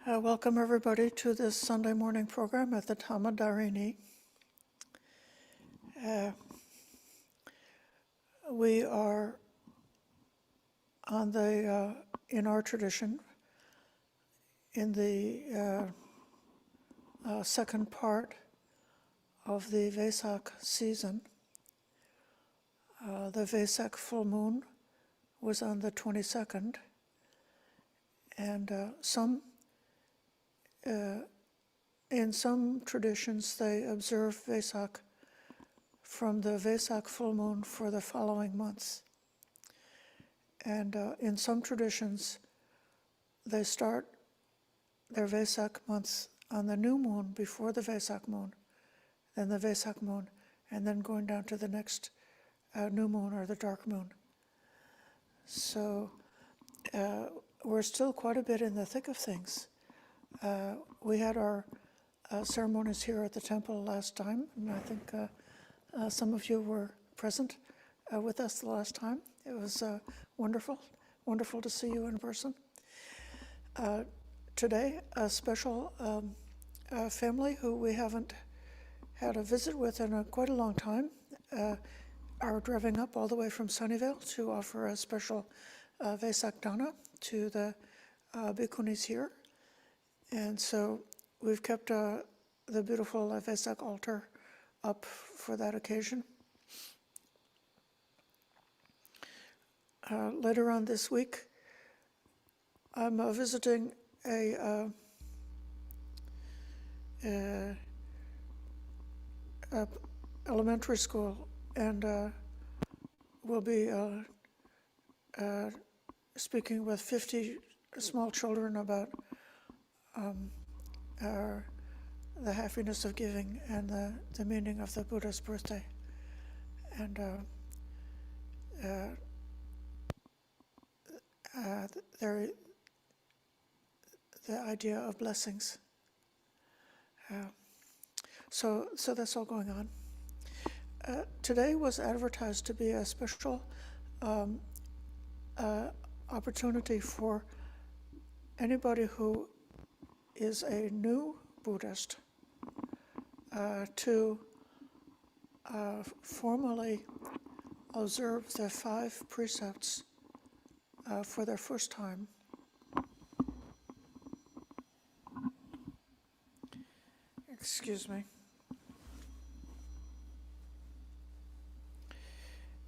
Welcome everybody to this Sunday morning program at the Thamadarini. We are on in our tradition, in the second part of the Vesak season. The Vesak full moon was on the 22nd, and in some traditions they observe Vesak from the Vesak full moon for the following months. And in some traditions they start their Vesak months on the new moon before the Vesak moon, then the Vesak moon, and then going down to the next new moon or the dark moon. So we're still quite a bit in the thick of things. We had our ceremonies here at the temple last time, and I think some of you were present with us the last time. It was wonderful to see you in person. Today, a special family who we haven't had a visit with in quite a long time are driving up all the way from Sunnyvale to offer a special Vesak Dana to the bhikkhunis here. And so we've kept the beautiful Vesak altar up for that occasion. Later on this week, I'm visiting a elementary school, and we'll be speaking with 50 small children about the happiness of giving and the meaning of the Buddha's birthday, and the idea of blessings. So that's all going on. Today was advertised to be a special opportunity for anybody who is a new Buddhist to formally observe the 5 precepts for their first time. Excuse me.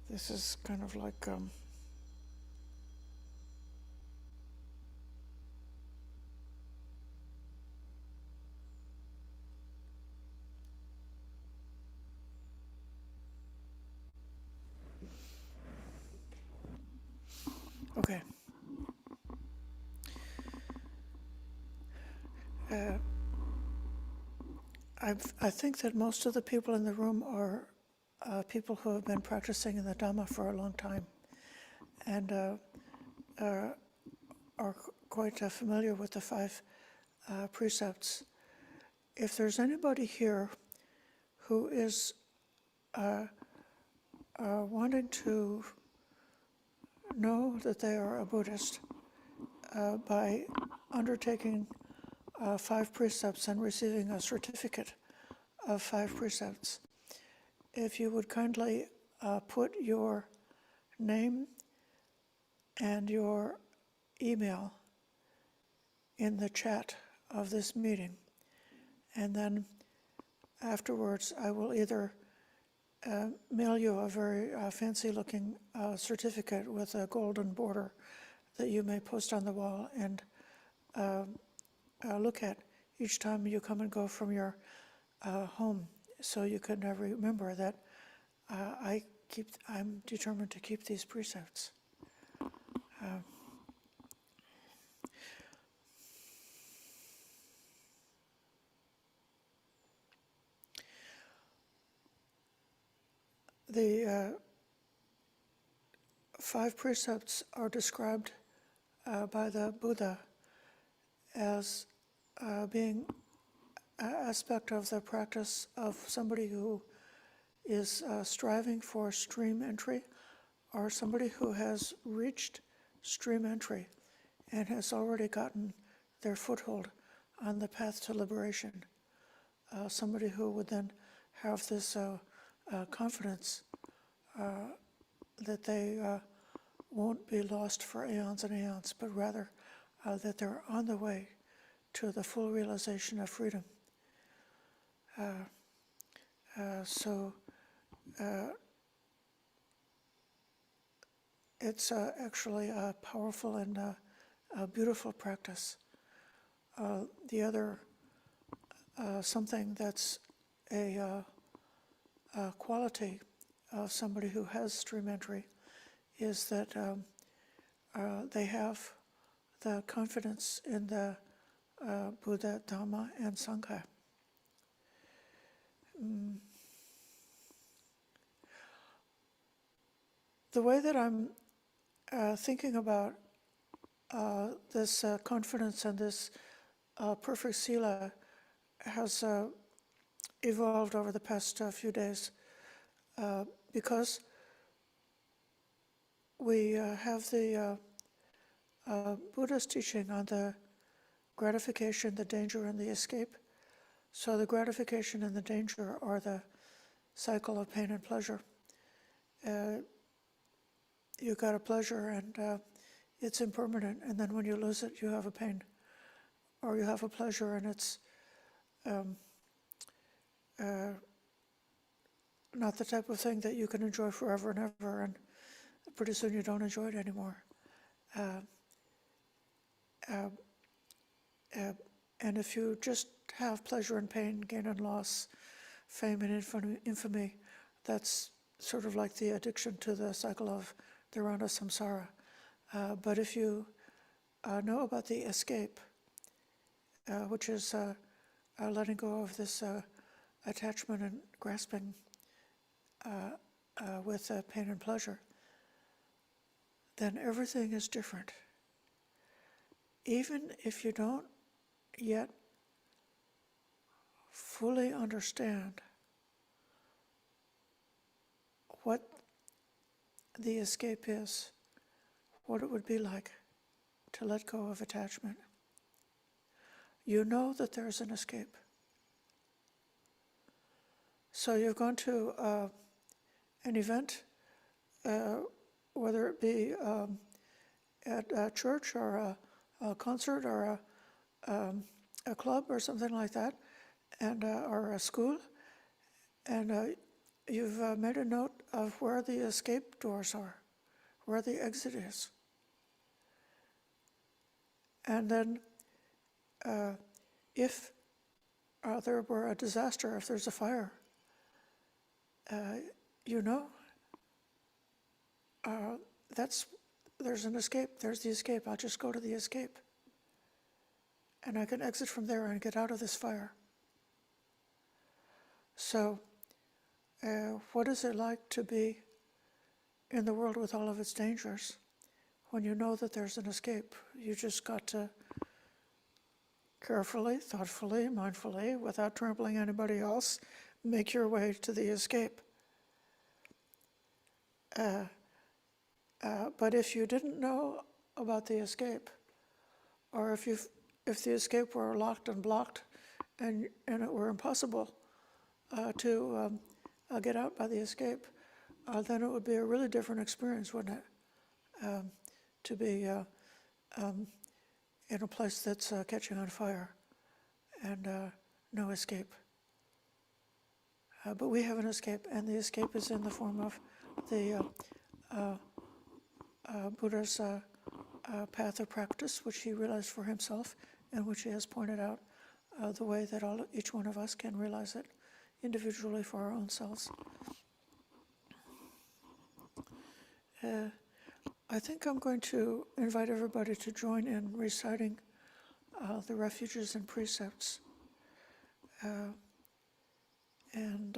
This is kind of like okay. I think that most of the people in the room are people who have been practicing in the Dhamma for a long time and are quite familiar with the 5 precepts. If there's anybody here who is wanting to know that they are a Buddhist by undertaking 5 precepts and receiving a certificate of 5 precepts, if you would kindly put your name and your email in the chat of this meeting, and then afterwards I will either mail you a very fancy-looking certificate with a golden border that you may post on the wall and look at each time you come and go from your home, so you can remember that I'm determined to keep these precepts. The 5 precepts are described by the Buddha as being an aspect of the practice of somebody who is striving for stream entry, or somebody who has reached stream entry and has already gotten their foothold on the path to liberation. Somebody who would then have this confidence that they won't be lost for aeons and aeons, but rather that they're on the way to the full realization of freedom. So it's actually a powerful and a beautiful practice. The other something that's a quality of somebody who has stream entry is that they have the confidence in the Buddha, Dhamma, and Sangha. The way that I'm thinking about this confidence and this perfect sila has evolved over the past few days because we have the Buddha's teaching on the gratification, the danger, and the escape. So the gratification and the danger are the cycle of pain and pleasure. You got a pleasure and it's impermanent, and then when you lose it, you have a pain. Or you have a pleasure and it's not the type of thing that you can enjoy forever and ever, and pretty soon you don't enjoy it anymore. And if you just have pleasure and pain, gain and loss, fame and infamy, that's sort of like the addiction to the cycle of the round of samsara. But if you know about the escape, which is letting go of this attachment and grasping with pain and pleasure, then everything is different. Even if you don't yet fully understand what the escape is, what it would be like to let go of attachment, you know that there's an escape. So you've gone to an event, whether it be at a church or a concert or a club or something like that, and or a school, and you've made a note of where the escape doors are, where the exit is. And then if there were a disaster, if there's a fire, you know, there's an escape, there's the escape, I'll just go to the escape. And I can exit from there and get out of this fire. So, what is it like to be in the world with all of its dangers when you know that there's an escape? You just got to carefully, thoughtfully, mindfully, without trampling anybody else, make your way to the escape. But if you didn't know about the escape, or if the escape were locked and blocked, and it were impossible to get out by the escape, then it would be a really different experience, wouldn't it? To be in a place that's catching on fire and no escape. But we have an escape, and the escape is in the form of the Buddha's path of practice, which he realized for himself, and which he has pointed out the way that each one of us can realize it individually for our own selves. I think I'm going to invite everybody to join in reciting the refuges and precepts. And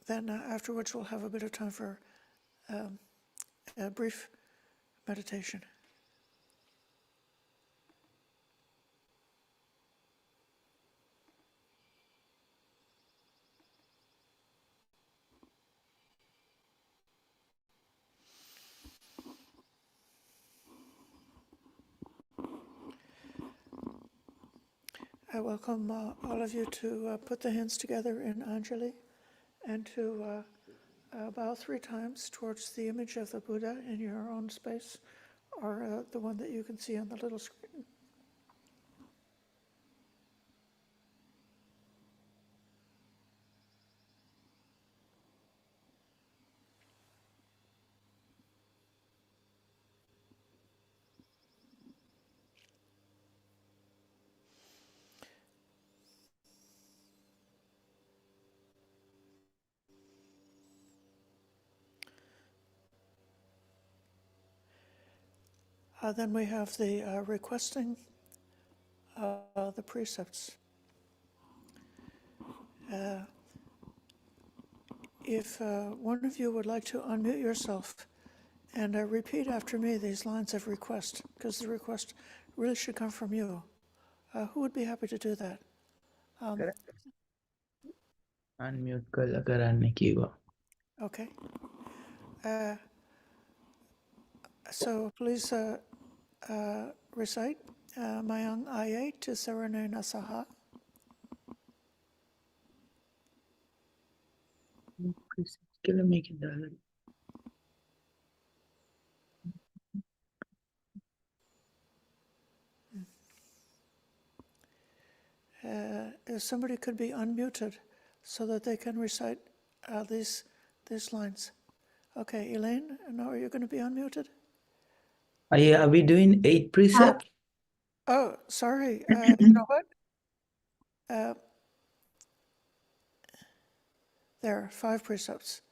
then afterwards we'll have a bit of time for a brief meditation. I welcome all of you to put the hands together in Anjali and to bow 3 times towards the image of the Buddha in your own space, or the one that you can see on the little screen. Then we have the requesting the precepts. If one of you would like to unmute yourself and repeat after me these lines of request, because the request really should come from you. Who would be happy to do that? Unmute kala karanne kiwa. Okay. So please recite Mayang Ayya Tisarane Saha. Kila make it dollar. If somebody could be unmuted so that they can recite these lines. Okay, Elaine, now are you going to be unmuted? Are we doing 8 precepts? Oh, sorry. You know what? There are 5 precepts.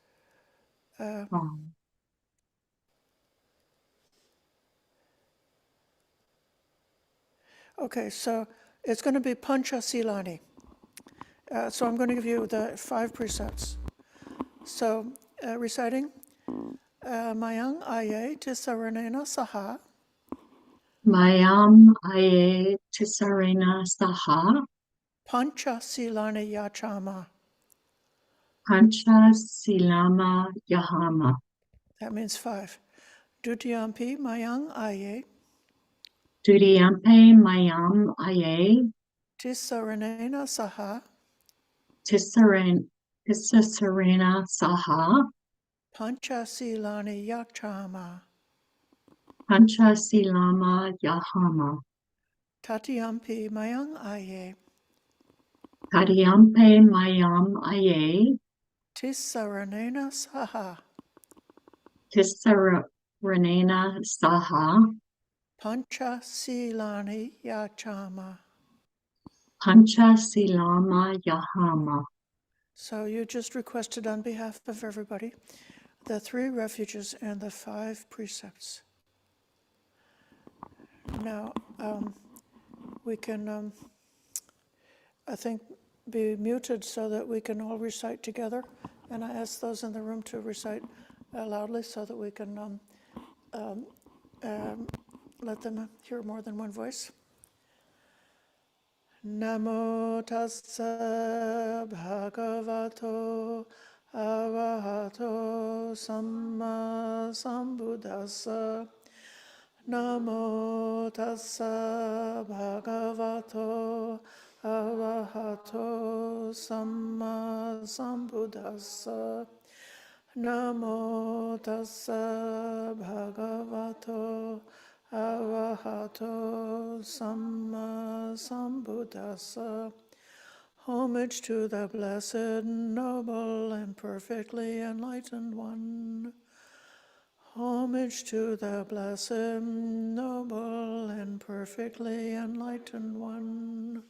Okay, so it's going to be Pancha Silani. So I'm going to give you the 5 precepts. So reciting Mayang Ayya Tisaranena Saha. Mayam Aye Tisarena Saha Pancha Silani Yachama. Pancha Silama Yahama. That means 5. Dutiyampi Mayang Ayya Dudiyampe Mayam Aye Tisaranena Saha. Tisarena Saha Pancha Silani Yachama. Pancha Silama Yahama. Tatiyampi Mayang Ayya Kadiyampe Mayam Aye Tisaranena Saha. Tisarena Saha Pancha Silani Yachama. Pancha Silama Yahama. So you just requested on behalf of everybody the 3 refuges and the 5 precepts. Now, we can, I think, be muted so that we can all recite together. And I ask those in the room to recite loudly so that we can let them hear more than one voice. Namo tassa bhagavato arahato samma sambuddhassa. Namo tassa bhagavato arahato samma sambuddhassa. Namo tassa bhagavato arahato samma sambuddhassa. Homage to the blessed, noble, and perfectly enlightened one. Homage to the blessed, noble, and perfectly enlightened one.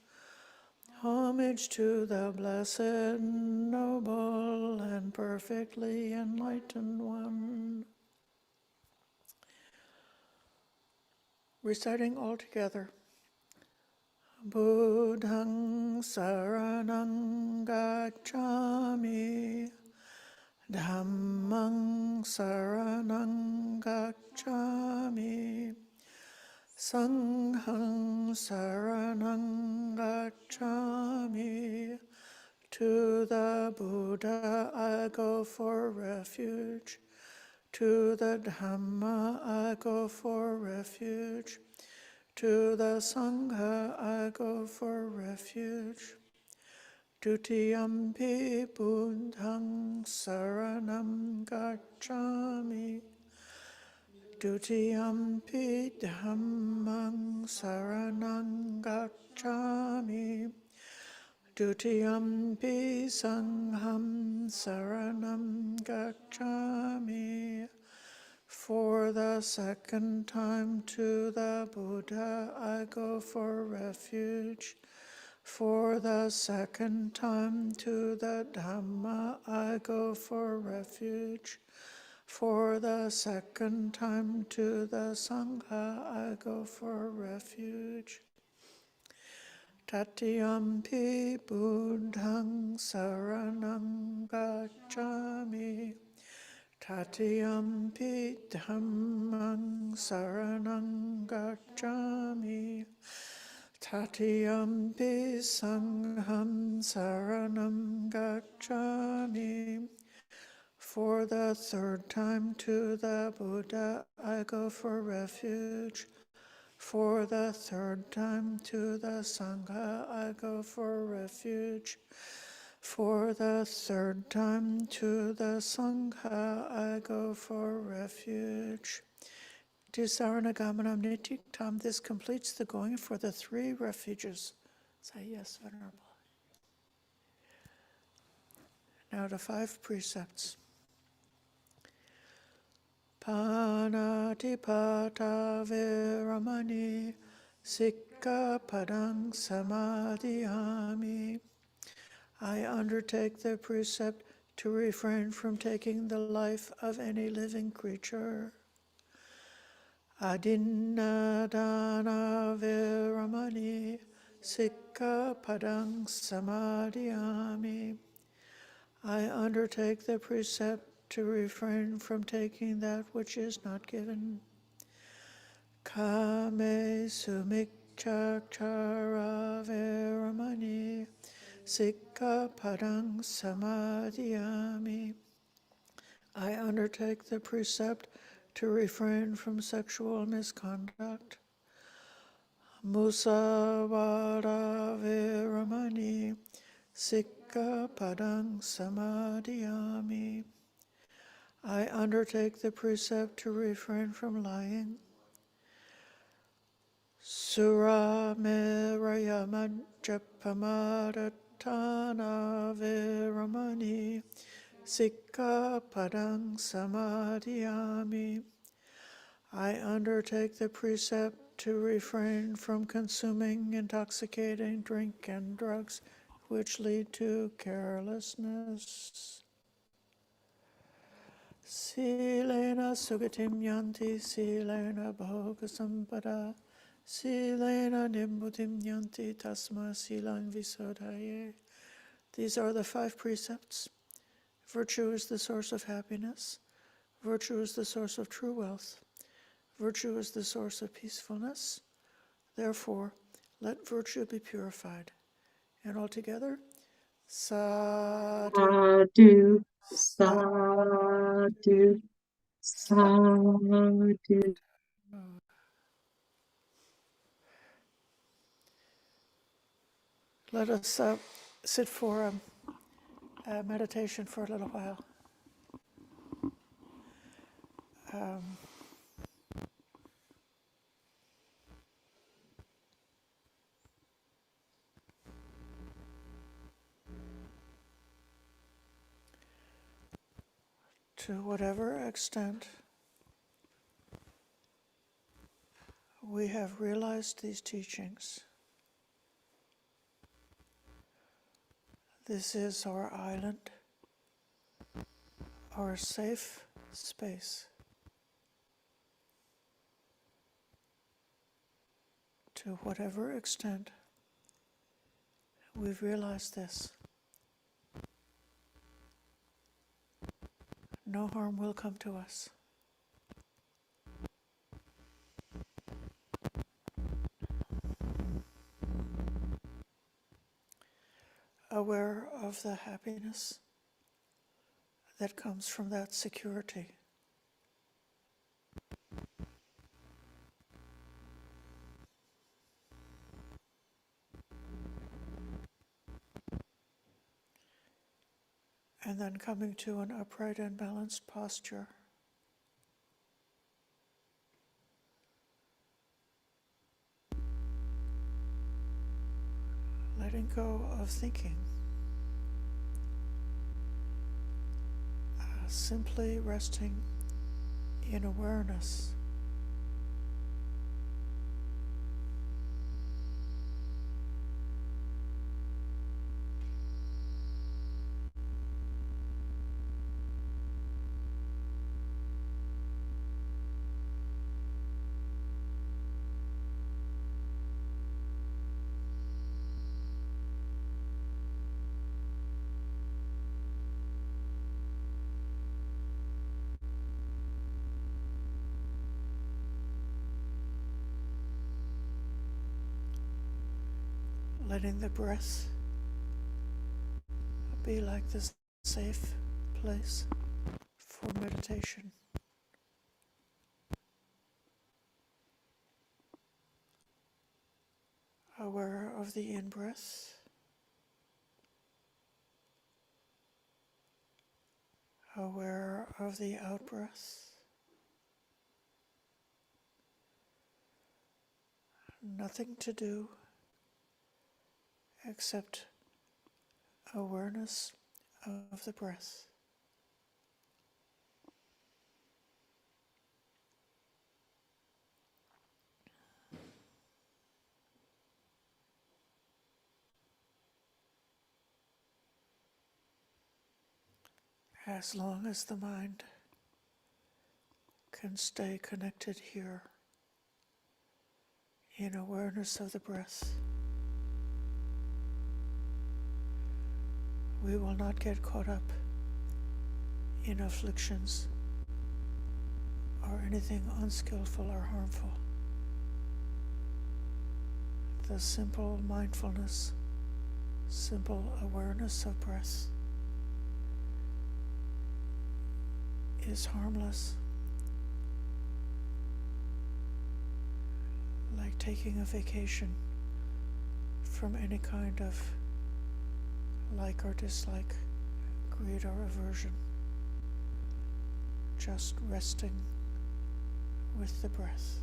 Homage to the blessed, noble, and perfectly enlightened one. Reciting all together. Buddhang saranang gacchami. Dhammang saranang gacchami. Sanghang saranang gacchami. To the Buddha I go for refuge. To the Dhamma I go for refuge. To the Sangha I go for refuge. Dutiyampi Buddhang Saranam Gacchami. Dutiyampi Dhammang Saranam Gacchami. Dutiyampi Sangham Saranam Gacchami. For the second time to the Buddha I go for refuge. For the second time to the Dhamma I go for refuge. For the second time to the Sangha I go for refuge. Tatiyampi Buddhang Saranam Gacchami. Tatiyampi Dhammang Saranam Gacchami. Tatiyampi Sangham Saranam Gacchami. For the third time to the Buddha I go for refuge. For the third time to the Sangha I go for refuge. For the third time to the Sangha I go for refuge. Tisaranagamana Nitiktam, this completes the going for the 3 refuges. Say yes, Venerable. Now the 5 precepts. Panatipata Viramani Sikkapadang Samadhiyami. I undertake the precept to refrain from taking the life of any living creature. Adinnadana Viramani Sikkapadang Samadhiyami. I undertake the precept to refrain from taking that which is not given. Kame sumikchakchara Viramani Sikkapadang Samadhiyami. I undertake the precept to refrain from sexual misconduct. Musavada Viramani Sikkapadang Samadhiyami. I undertake the precept to refrain from lying. Sura Meraya Majapamadatana Viramani Sikkapadang Samadhiyami. I undertake the precept to refrain from consuming intoxicating drink and drugs which lead to carelessness. Silena sugatim yanti, silena bhogasampada, silena nimbutim yanti, tasma silang visodhaye. These are the 5 precepts. Virtue is the source of happiness. Virtue is the source of true wealth. Virtue is the source of peacefulness. Therefore, let virtue be purified. And altogether, sadhu, Sadhu, sadhu, sadhu. Let us sit for a meditation for a little while. To whatever extent we have realized these teachings, this is our island, our safe space. To whatever extent we've realized this, no harm will come to us. Aware of the happiness that comes from that security. And then coming to an upright and balanced posture. Letting go of thinking. Simply resting in awareness. Letting the breath be like this safe place for meditation. Aware of the in-breath, aware of the out-breath. Nothing to do except awareness of the breath. As long as the mind can stay connected here in awareness of the breath, we will not get caught up in afflictions or anything unskillful or harmful. The simple mindfulness, simple awareness of breath is harmless, like taking a vacation from any kind of like or dislike, greed or aversion, just resting with the breath.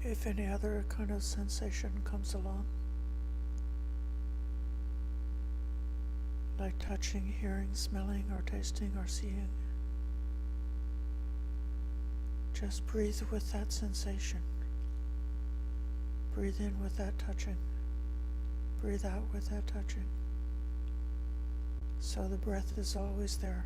If any other kind of sensation comes along, like touching, hearing, smelling, or tasting, or seeing, just breathe with that sensation. Breathe in with that touching. Breathe out with that touching. So the breath is always there.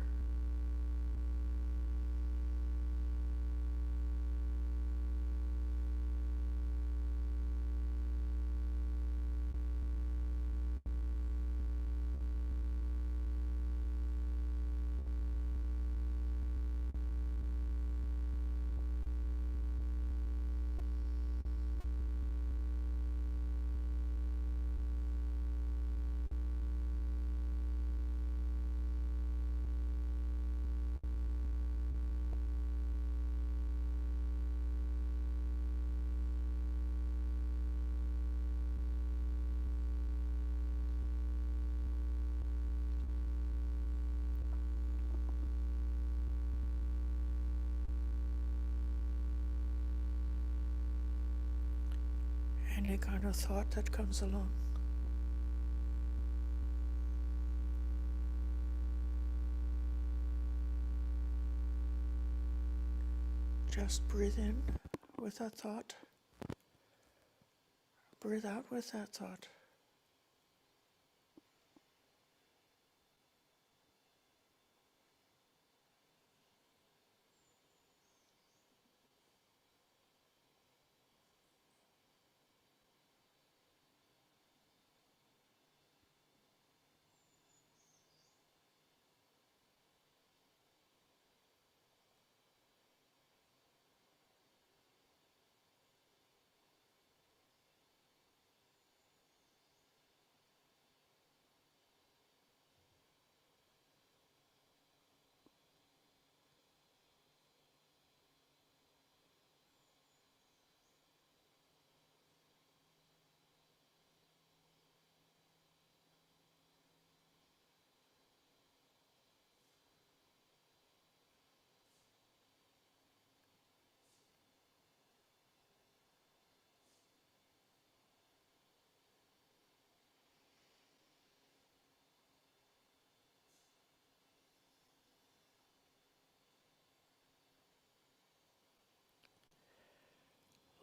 Any kind of thought that comes along, just breathe in with that thought. Breathe out with that thought.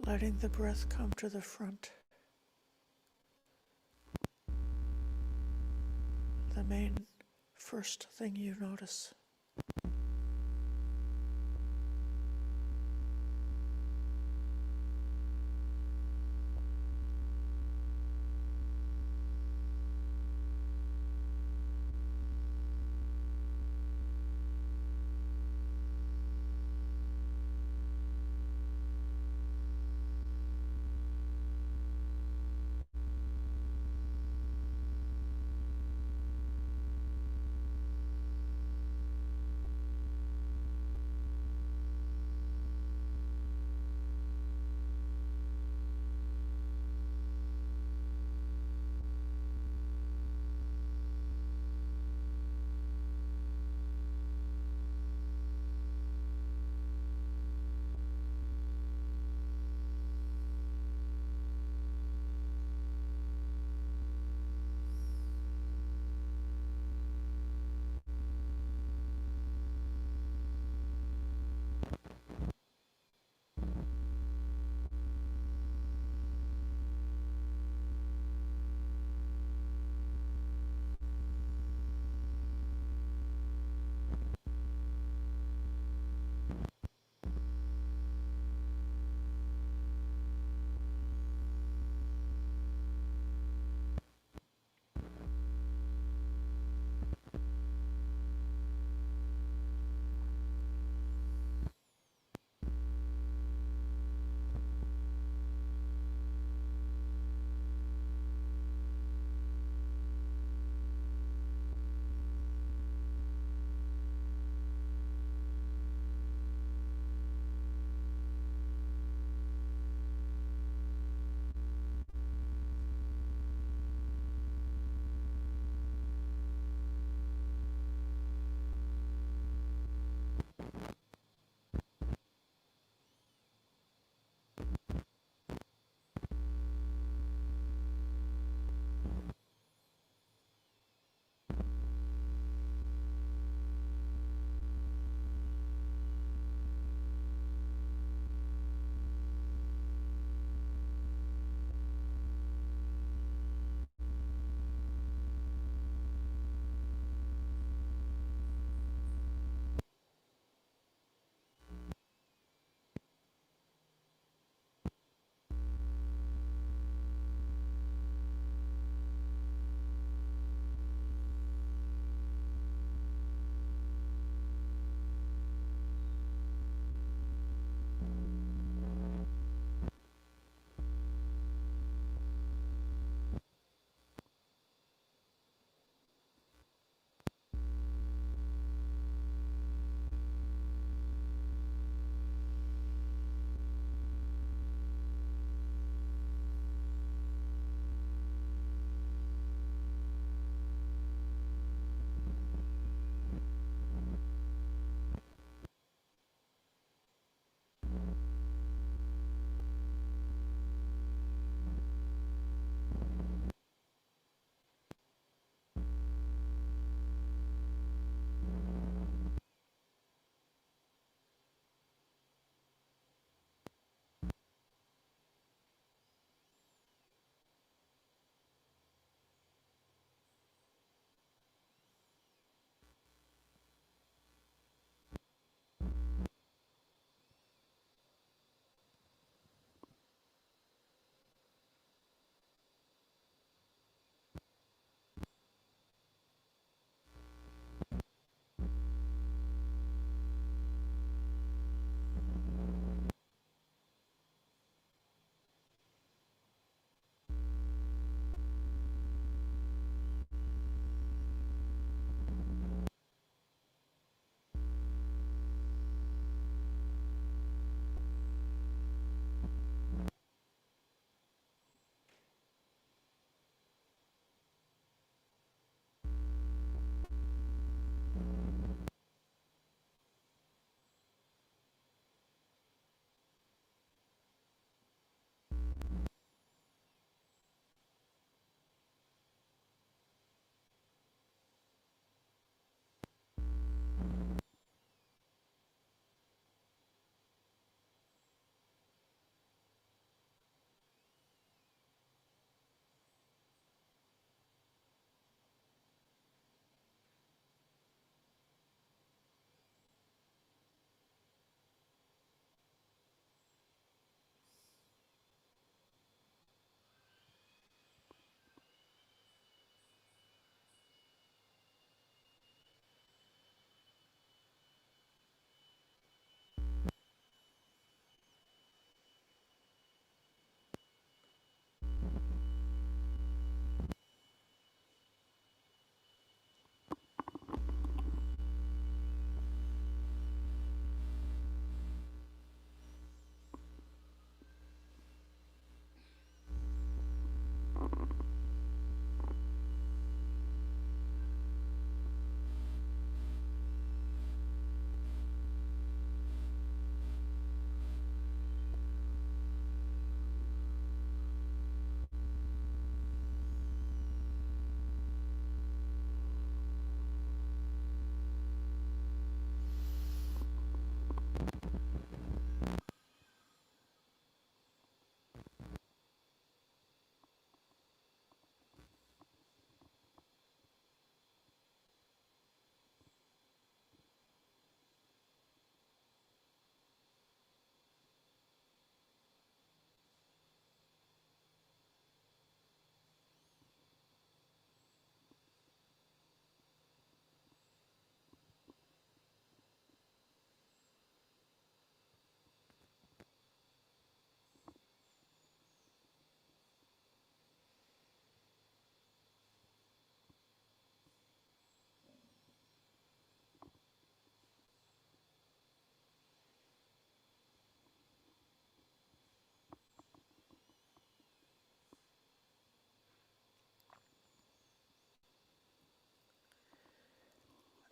letting the breath come to the front. The main first thing you notice.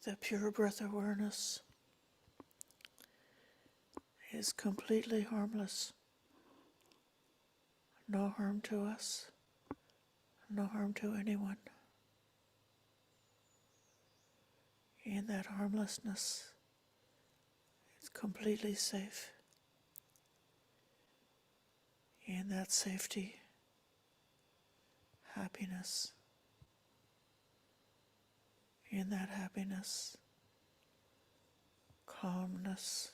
the pure breath awareness is completely harmless. No harm to us, no harm to anyone. In that harmlessness, it's completely safe. In that safety, happiness. In that happiness, calmness.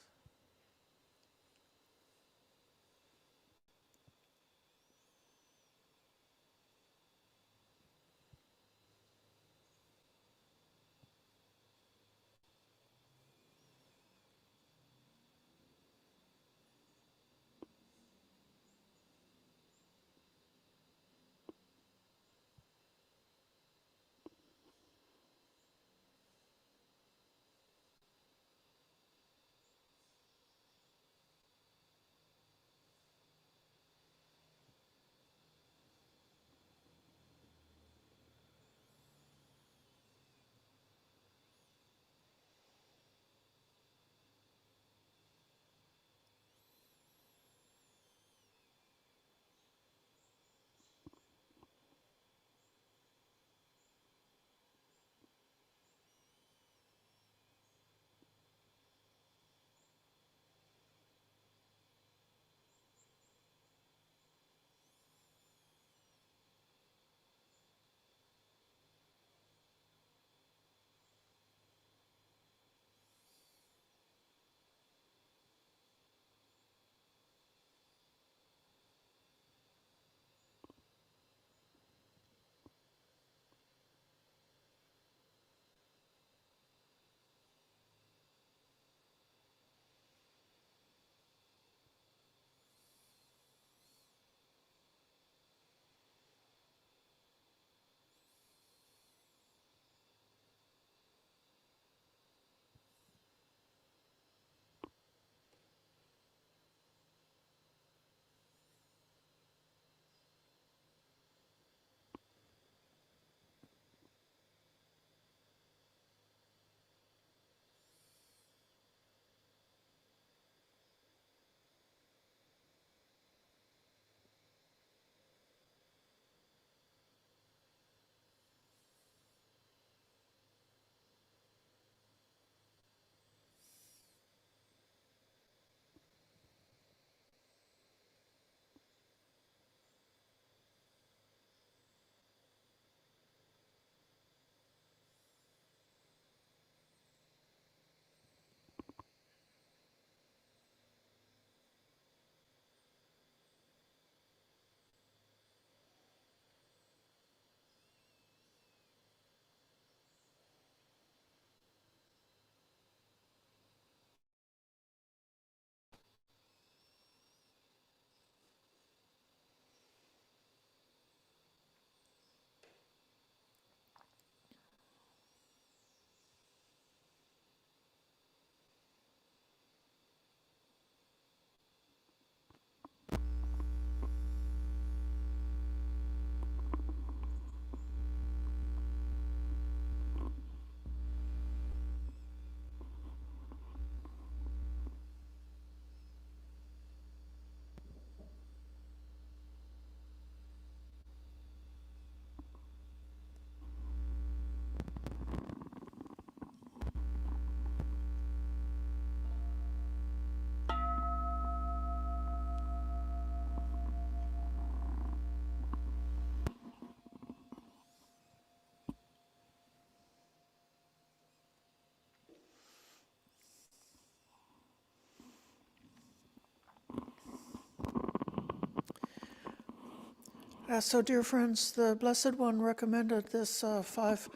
So, dear friends, the Blessed One recommended this 5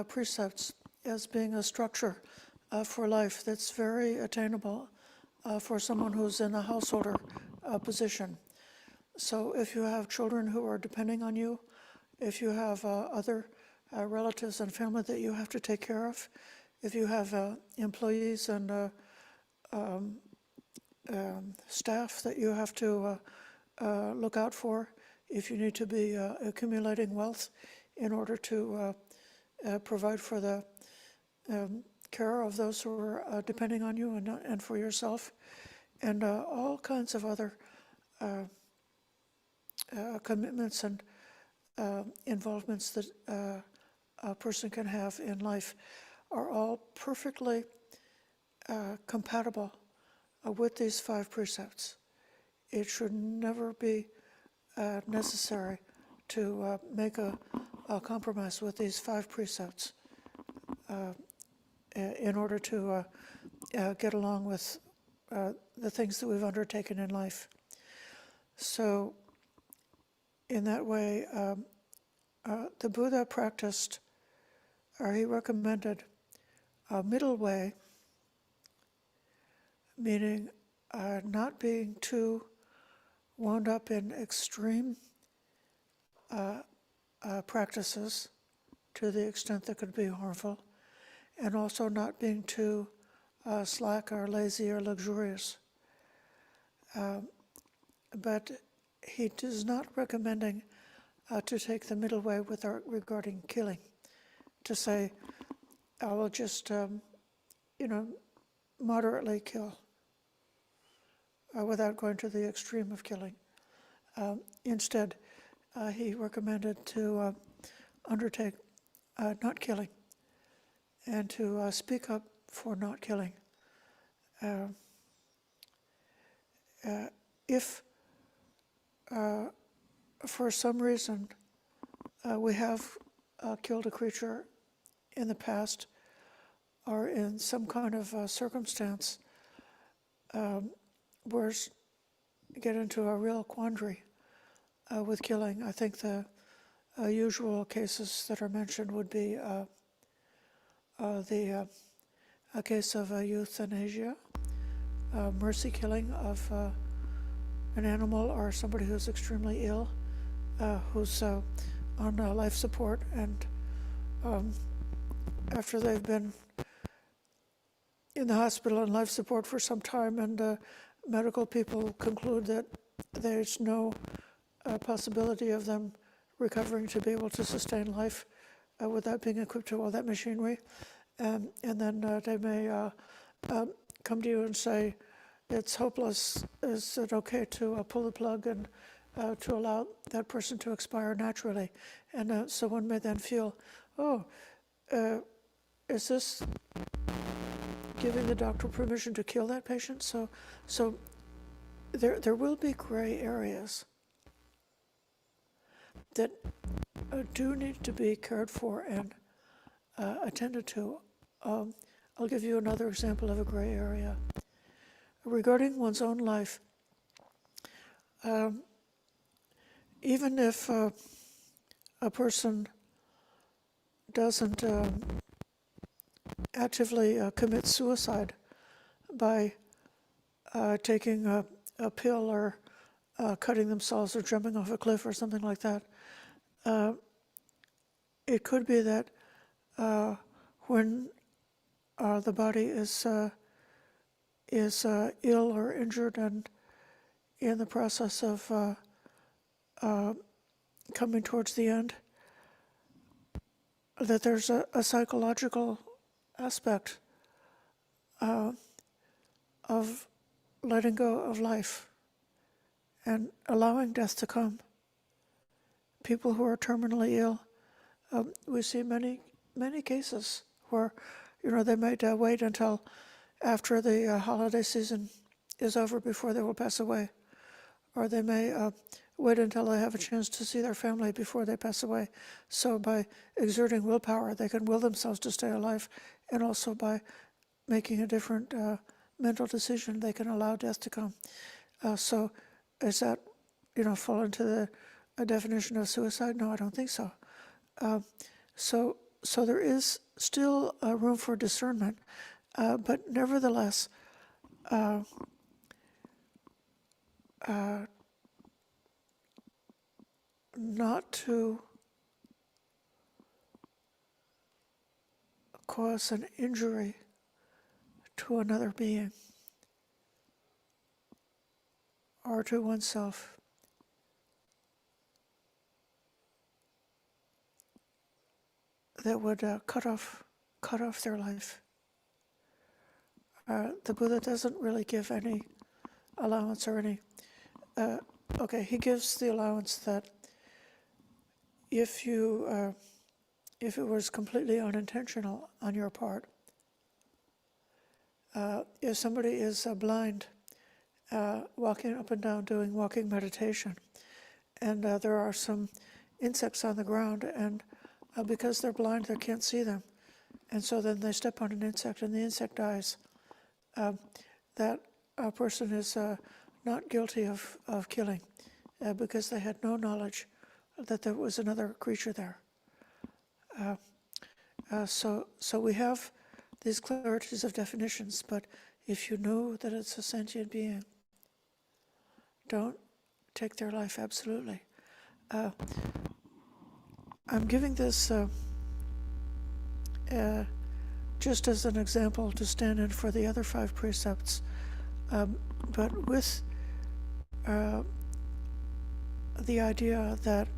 precepts as being a structure for life that's very attainable for someone who's in a householder position. So if you have children who are depending on you, if you have other relatives and family that you have to take care of, if you have employees and staff that you have to look out for, if you need to be accumulating wealth in order to provide for the care of those who are depending on you and for yourself, and all kinds of other commitments and involvements that a person can have in life are all perfectly compatible with these 5 precepts. It should never be necessary to make a compromise with these 5 precepts in order to get along with the things that we've undertaken in life. So in that way, the Buddha practiced, or he recommended, a middle way, meaning not being too wound up in extreme practices to the extent that could be harmful, and also not being too slack or lazy or luxurious. But he is not recommending to take the middle way regarding killing, to say, I will just, moderately kill without going to the extreme of killing. Instead, he recommended to undertake not killing and to speak up for not killing. If for some reason we have killed a creature in the past or in some kind of circumstance where get into a real quandary with killing, I think the usual cases that are mentioned would be a case of euthanasia, mercy killing of an animal or somebody who's extremely ill, who's on life support, and after they've been in the hospital on life support for some time, and medical people conclude that there's no possibility of them recovering to be able to sustain life without being equipped to all that machinery. And then they may come to you and say, it's hopeless. Is it okay to pull the plug and to allow that person to expire naturally? And so one may then feel, is this giving the doctor permission to kill that patient? So there will be gray areas that do need to be cared for and attended to. I'll give you another example of a gray area. Regarding one's own life, even if a person doesn't actively commit suicide by taking a pill or cutting themselves or jumping off a cliff or something like that, it could be that when the body is ill or injured and in the process of coming towards the end, that there's a psychological aspect of letting go of life and allowing death to come. People who are terminally ill, we see many cases where, they might wait until after the holiday season is over before they will pass away, or they may wait until they have a chance to see their family before they pass away. So by exerting willpower, they can will themselves to stay alive, and also by making a different mental decision, they can allow death to come. So is that, fall into the definition of suicide? No, I don't think so. So there is still room for discernment, but nevertheless, not to cause an injury to another being or to oneself. That would cut off their life. the Buddha doesn't really give any allowance or any. Okay, he gives the allowance that if if it was completely unintentional on your part, if somebody is blind, walking up and down doing walking meditation, and there are some insects on the ground, and because they're blind, they can't see them, and so then they step on an insect, and the insect dies. That person is not guilty of killing, because they had no knowledge that there was another creature there. So we have these clarities of definitions, but if you know that it's a sentient being, don't take their life absolutely. I'm giving this just as an example to stand in for the other 5 precepts, but with the idea that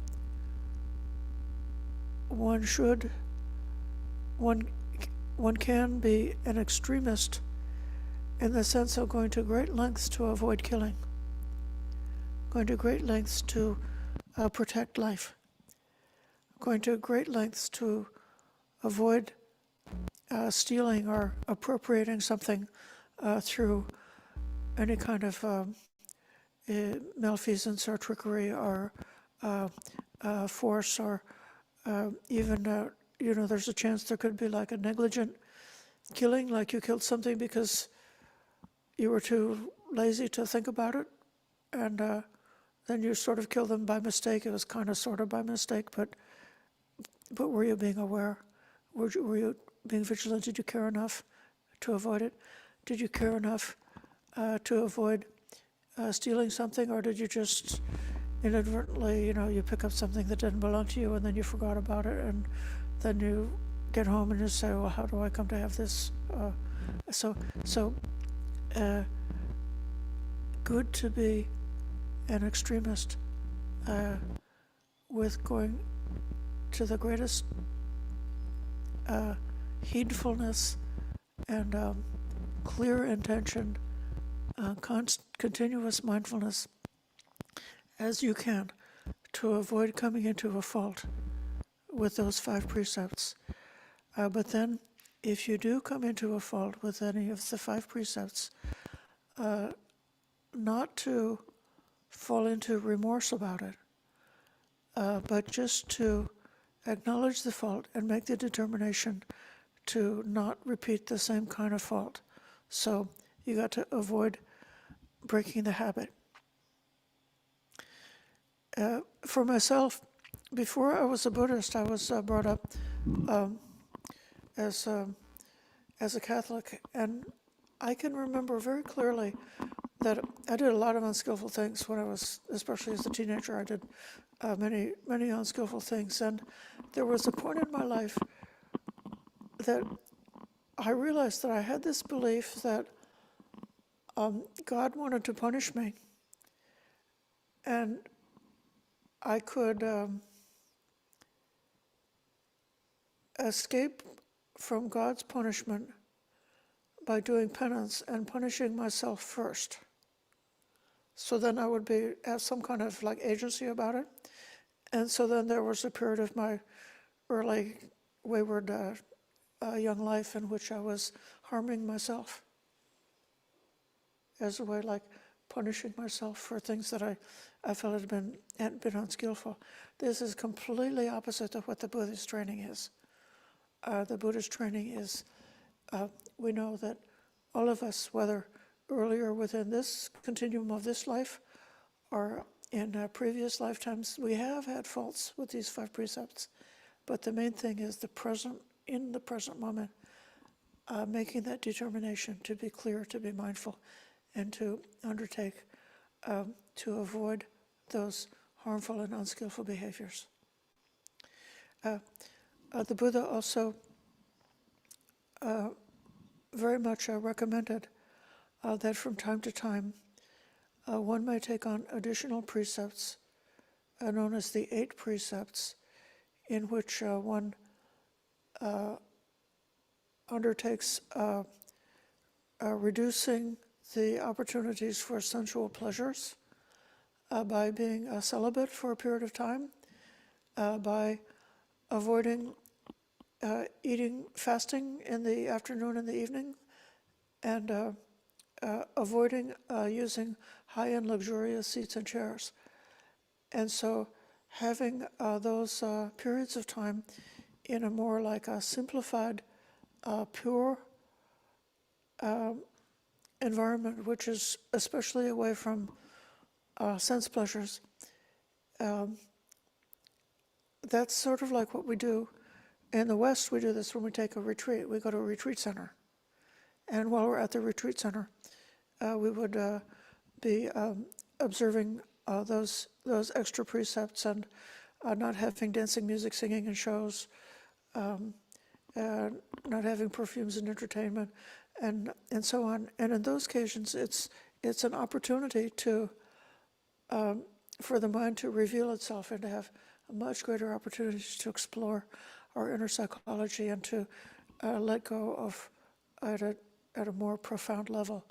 one can be an extremist in the sense of going to great lengths to avoid killing, going to great lengths to protect life, going to great lengths to avoid stealing or appropriating something through any kind of malfeasance or trickery or force, or even, there's a chance there could be like a negligent killing, like you killed something because you were too lazy to think about it, and then you sort of killed them by mistake. It was kind of sort of by mistake, but were you being aware? Were you being vigilant? Did you care enough to avoid it? Did you care enough to avoid stealing something, or did you just inadvertently, you pick up something that didn't belong to you, and then you forgot about it, and then you get home and you say, well, how do I come to have this? So good to be an extremist with going to the greatest heedfulness and clear intention, continuous mindfulness as you can to avoid coming into a fault with those 5 precepts. But then, if you do come into a fault with any of the 5 precepts, not to fall into remorse about it, but just to acknowledge the fault and make the determination to not repeat the same kind of fault. So you got to avoid breaking the habit. For myself, before I was a Buddhist, I was brought up as a Catholic, and I can remember very clearly that I did a lot of unskillful things when I was, especially as a teenager. I did many unskillful things, and there was a point in my life that I realized that I had this belief that God wanted to punish me, and I could escape from God's punishment by doing penance and punishing myself first. So then I would have some kind of like agency about it. And so then there was a period of my early wayward young life in which I was harming myself as a way, like punishing myself for things that I felt had been unskillful. This is completely opposite of what the Buddhist training is. The Buddhist training is, we know that all of us, whether earlier within this continuum of this life or in previous lifetimes, we have had faults with these 5 precepts. But the main thing is in the present moment, making that determination to be clear, to be mindful, and to undertake to avoid those harmful and unskillful behaviors. The Buddha also very much recommended that from time to time one may take on additional precepts known as the 8 precepts, in which one undertakes reducing the opportunities for sensual pleasures by being a celibate for a period of time, by avoiding fasting in the afternoon and the evening, and avoiding using high-end luxurious seats and chairs. And so having those periods of time in a more like a simplified, pure environment, which is especially away from sense pleasures. That's sort of like what we do. In the West, we do this when we take a retreat. We go to a retreat center. And while we're at the retreat center, we would be observing those extra precepts and not having dancing, music, singing, and shows, not having perfumes and entertainment, and so on. And in those occasions, it's an opportunity to for the mind to reveal itself and to have much greater opportunities to explore our inner psychology and to let go of at a more profound level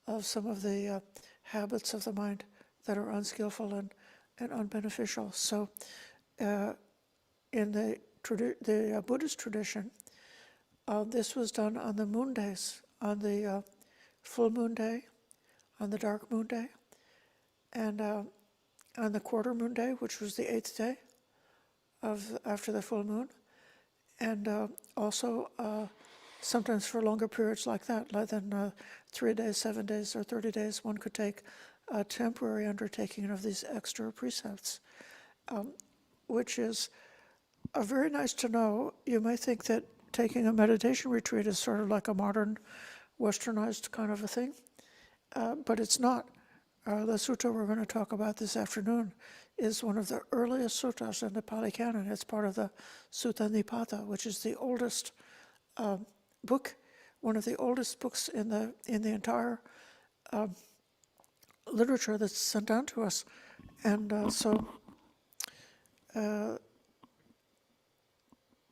of some of the habits of the mind that are unskillful and unbeneficial. So in the Buddhist tradition, this was done on the moon days, on the full moon day, on the dark moon day, and on the quarter moon day, which was the 8th day after the full moon, and also sometimes for longer periods like that, like than 3 days, 7 days, or 30 days, one could take a temporary undertaking of these extra precepts, which is very nice to know. You may think that taking a meditation retreat is sort of like a modern, westernized kind of a thing, but it's not. The sutta we're going to talk about this afternoon is one of the earliest suttas in the Pali Canon. It's part of the Sutta Nipata, which is the oldest book, one of the oldest books in the entire literature that's sent down to us, and so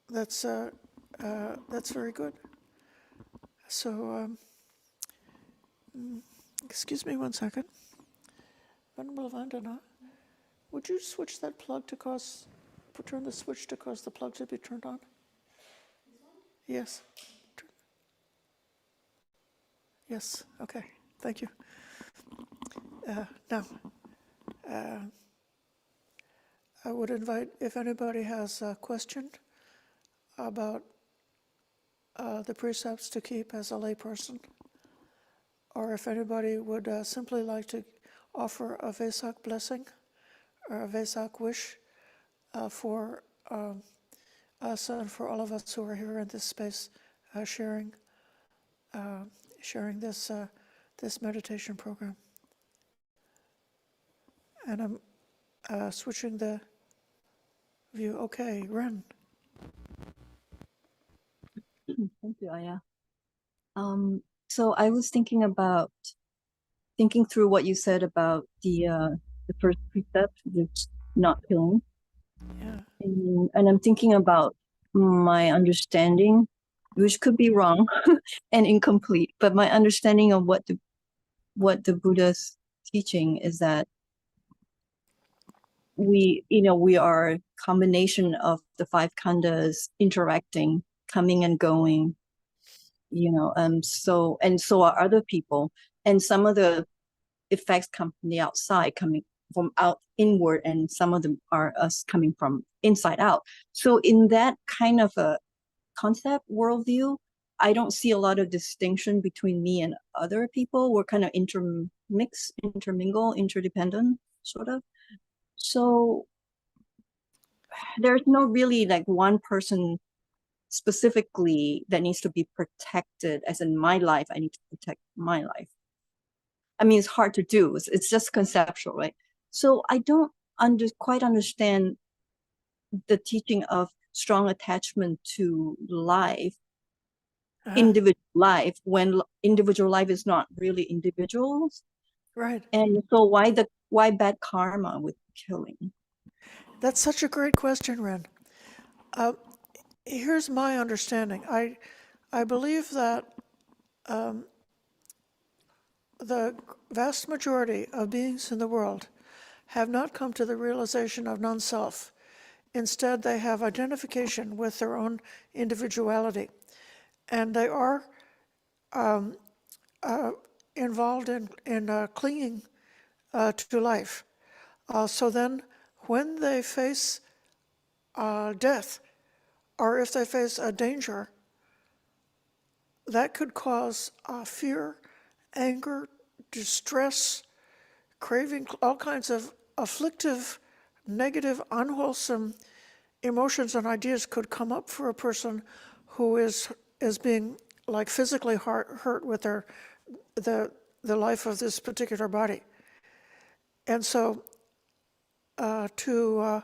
that's very good. So excuse me one second. Venerable Vandana, would you switch that plug to turn the switch to cause the plug to be turned on? Yes. Yes, okay, thank you. Now, I would invite, if anybody has a question about the precepts to keep as a layperson, or if anybody would simply like to offer a Vesak blessing or a Vesak wish for us and for all of us who are here in this space sharing this meditation program. And I'm switching the view. Okay, Ren. Thank you, Ayya. So I was thinking through what you said about the first precept, which not killing. Yeah. And I'm thinking about my understanding, which could be wrong and incomplete, but my understanding of what the Buddha's teaching is that we are a combination of the 5 khandhas interacting, coming and going, so are other people, and some of the effects come from the outside, coming from out inward, and some of them are us coming from inside out. So in that kind of a concept worldview, I don't see a lot of distinction between me and other people. We're kind of intermingle, interdependent, sort of. So there's no really like one person specifically that needs to be protected, as in my life, I need to protect my life. I mean, it's hard to do. It's just conceptual, right? So I don't quite understand the teaching of strong attachment to life, individual life, when individual life is not really individuals. Right. And so why bad karma with killing? That's such a great question, Ren. Here's my understanding. I believe that the vast majority of beings in the world have not come to the realization of non-self. Instead, they have identification with their own individuality, and they are involved in clinging to life. So then, when they face death, or if they face a danger, that could cause fear, anger, distress, craving, all kinds of afflictive, negative, unwholesome emotions and ideas could come up for a person who is being like physically hurt with the life of this particular body. And so to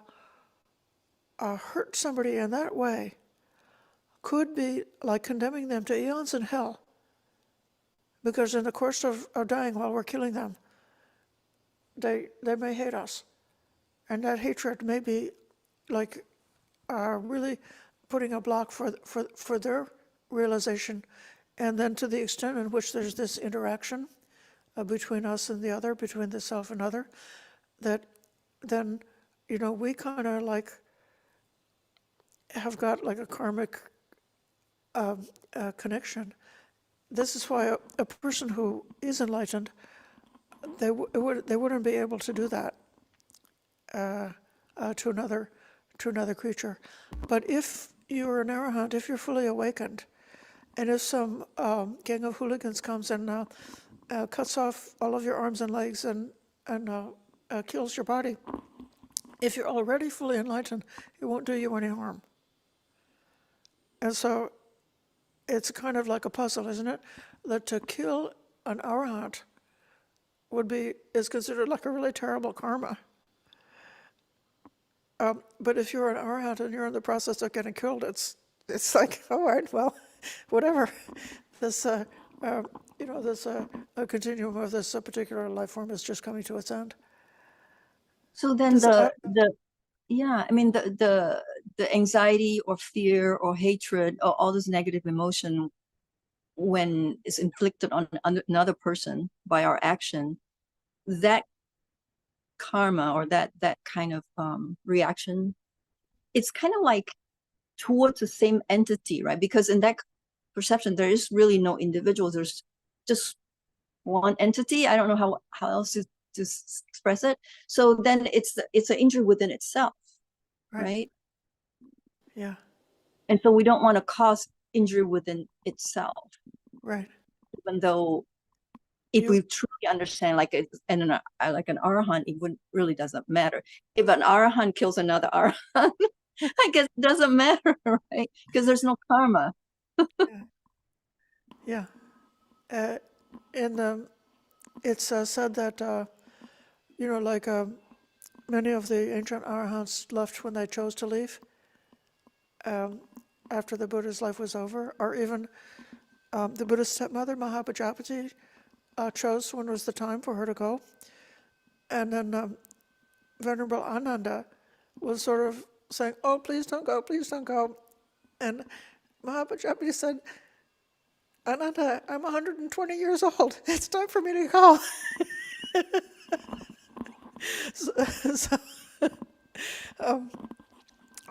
hurt somebody in that way could be like condemning them to eons in hell, because in the course of dying while we're killing them, they may hate us. And that hatred may be like really putting a block for their realization. And then to the extent in which there's this interaction between us and the other, between the self and other, that then, we kind of like have got like a karmic connection. This is why a person who is enlightened, they wouldn't be able to do that to another creature. But if you're an arahant, if you're fully awakened, and if some gang of hooligans comes and cuts off all of your arms and legs and kills your body, if you're already fully enlightened, it won't do you any harm. And so it's kind of like a puzzle, isn't it? That to kill an arahant is considered like a really terrible karma. But if you're an arahant and you're in the process of getting killed, it's like, all right, well, whatever. This a continuum of this particular life form is just coming to its end. So then the anxiety or fear or hatred or all this negative emotion, when it's inflicted on another person by our action, that karma or that kind of reaction, it's kind of like towards the same entity, right? Because in that perception, there is really no individual. There's just one entity. I don't know how else to express it. So then it's an injury within itself, right? Yeah. And so we don't want to cause injury within itself, Right. even though if we truly understand, like an arahant, it really doesn't matter. If an arahant kills another arahant, I guess it doesn't matter, right? Because there's no karma. Yeah. It's said that, many of the ancient arahants left when they chose to leave after the Buddha's life was over, or even the Buddha's stepmother, Mahapajapati, chose when was the time for her to go. And then Venerable Ananda was sort of saying, oh, please don't go, please don't go. And Mahapajapati said, Ananda, I'm 120 years old. It's time for me to go.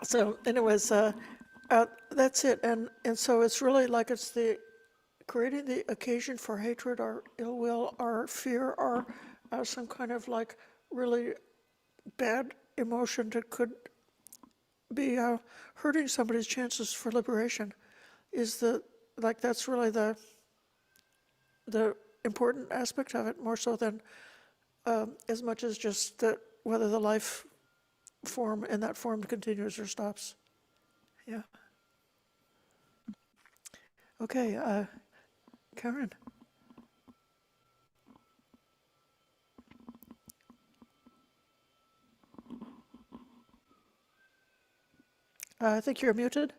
So anyways, that's it. And so it's really like it's creating the occasion for hatred or ill will or fear or some kind of like really bad emotion that could be hurting somebody's chances for liberation. That's really the important aspect of it, more so than as much as just that whether the life form in that form continues or stops. Yeah. Okay, Karen. I think you're muted.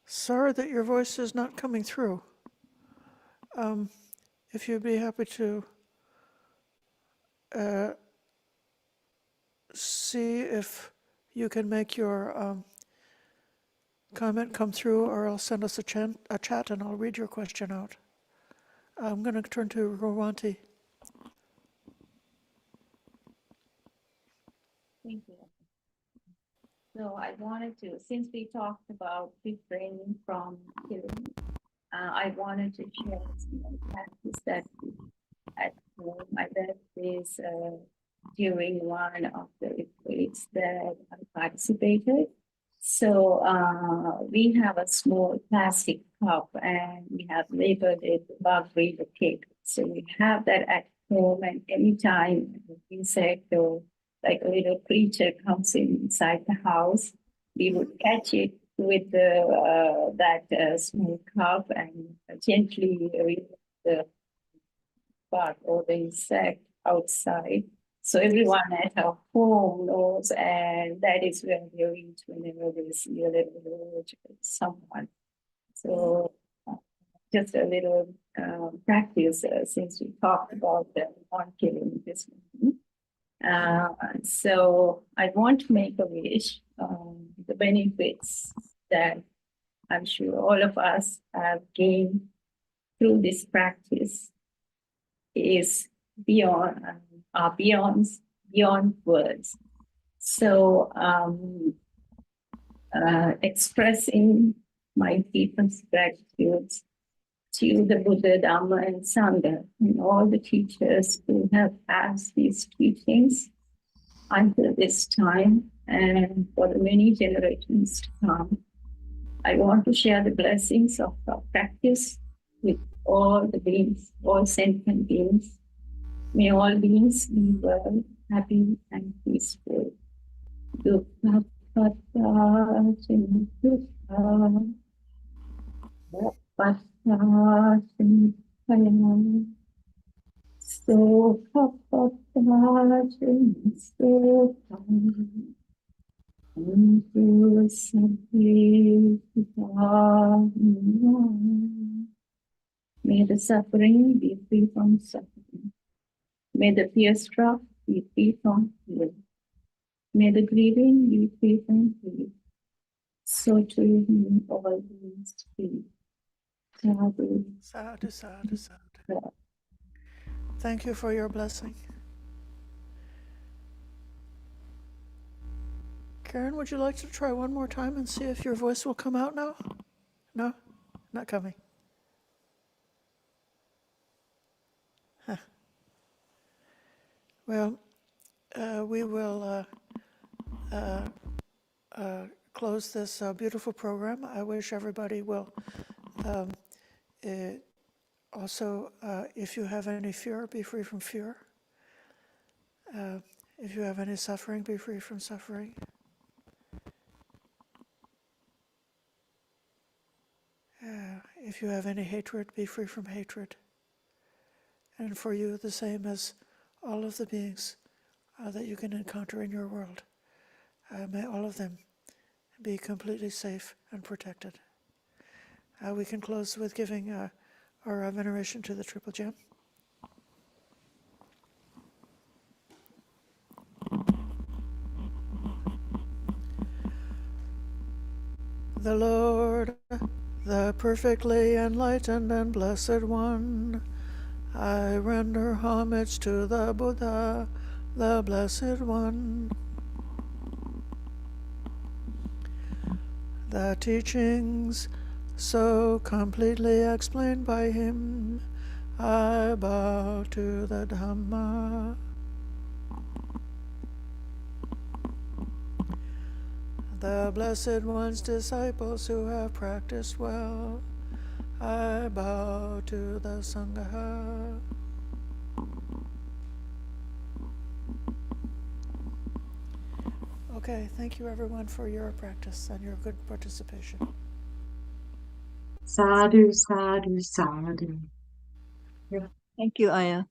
Sorry that your voice is not coming through. If you'd be happy to see if you can make your comment come through, or else send us a chat and I'll read your question out. I'm going to turn to Rowanti. Thank you. So I wanted to, since we talked about refraining from killing, I wanted to share some practice that at home I did this during one of the retreats that I participated. So we have a small plastic cup and we have labeled it bug breeder cake. So we have that at home, and anytime an insect or like a little creature comes inside the house, we would catch it with that small cup and gently remove the bug or the insect outside. So everyone at our home knows, and that is where we reach whenever they see a little roach or someone. So just a little practice since we talked about the non-killing this morning. So I want to make a wish. The benefits that I'm sure all of us have gained through this practice is beyond words. So expressing my deepest gratitude to the Buddha, Dhamma, and Sangha, and all the teachers who have passed these teachings until this time and for the many generations to come. I want to share the blessings of our practice with all the beings, all sentient beings. May all beings be well, happy, and peaceful. Dukkha patta dukkha. Passasana Sokha passasana sokha. May the suffering be free from suffering. May the fear-struck be free from fear. May the grieving be free from grief. So too may all beings be. Sadhu. Sadhu, sadhu, sadhu. Thank you for your blessing. Karen, would you like to try one more time and see if your voice will come out now? No? Not coming. Huh. Well, we will close this beautiful program. I wish everybody will also, if you have any fear, be free from fear. If you have any suffering, be free from suffering. If you have any hatred, be free from hatred. And for you, the same as all of the beings that you can encounter in your world. May all of them be completely safe and protected. We can close with giving our veneration to the Triple Gem. The Lord, the perfectly enlightened and blessed one, I render homage to the Buddha, the Blessed One. The teachings so completely explained by him, I bow to the Dhamma. The Blessed One's disciples who have practiced well, I bow to the Sangha. Okay, thank you everyone for your practice and your good participation. Sadhu, sadhu, sadhu. Thank you, Ayya.